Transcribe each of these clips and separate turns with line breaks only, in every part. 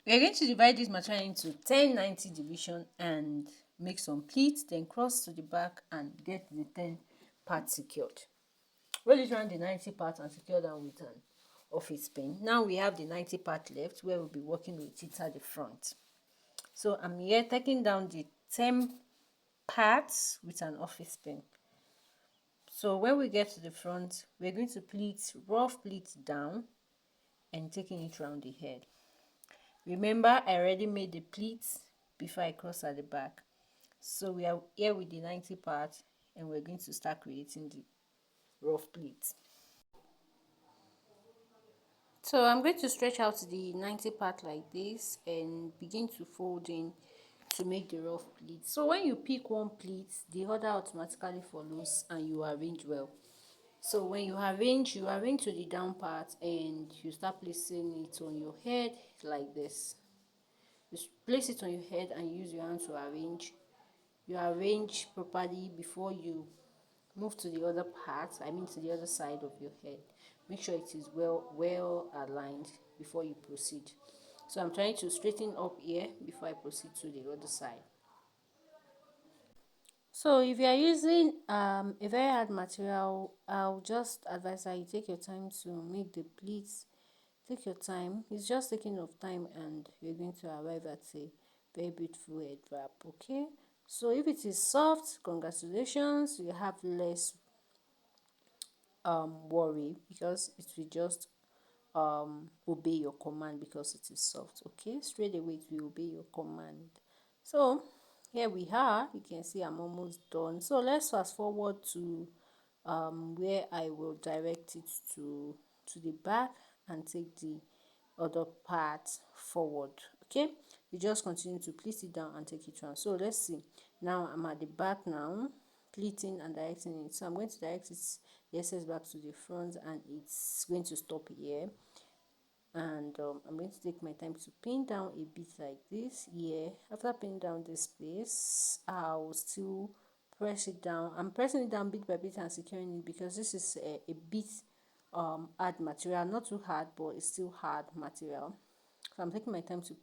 We're going to divide this material into 1090 division and make some pleats, then cross to the back and get the 10 parts secured. Roll it around the 90 part and secure down with an office pin. Now we have the 90 part left where we'll be working with it at the front. So I'm here taking down the 10 parts with an office pin. So when we get to the front, we're going to pleat, rough pleat down and taking it round the head. Remember, I already made the pleats before I cross at the back. So we are here with the 90 part and we're going to start creating the rough pleats. So I'm going to stretch out the 90 part like this and begin to fold in to make the rough pleat. So when you pick one pleat, the other automatically follows and you arrange well. So when you arrange to the down part and you start placing it on your head like this. You place it on your head and use your hand to arrange. You arrange properly before you move to the other part, I mean to the other side of your head. Make sure it is well aligned before you proceed. So I'm trying to straighten up here before I proceed to the other side. So if you are using a very hard material, I'll just advise that you take your time to make the pleats. Take your time. It's just taking of time and you're going to arrive at a very beautiful head wrap. Okay. So if it is soft, congratulations, you have less worry because it will just obey your command because it is soft. Okay, straight away it will obey your command. So here we are. You can see I'm almost done. So let's fast forward to where I will direct it to the back and take the other part forward. Okay, you just continue to pleat it down and take it round. So let's see. Now I'm at the back now, pleating and directing it. So I'm going to direct it the excess back to the front and it's going to stop here. And I'm going to take my time to pin down a bit like this here. After pinning down this place, I'll still press it down. I'm pressing it down bit by bit and securing it because this is a bit hard material, not too hard but it's still hard material. So I'm taking my time to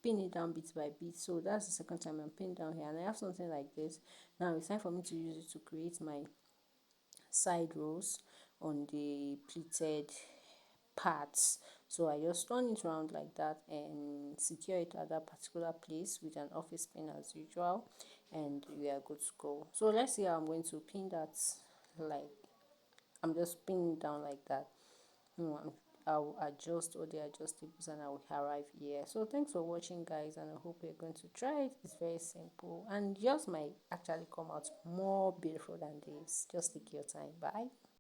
pin it down bit by bit. So that's the second time I'm pinning down here and I have something like this. Now it's time for me to use it to create my side rows on the pleated parts. So I just turn it around like that and secure it at that particular place with an office pin as usual, and we are good to go. So let's see how I'm going to pin that. Like I'm just pinning down like that. I'll adjust all the adjustables and I will arrive here. So thanks for watching guys, and I hope you're going to try it. It's very simple and yours might actually come out more beautiful than this. Just take your time. Bye.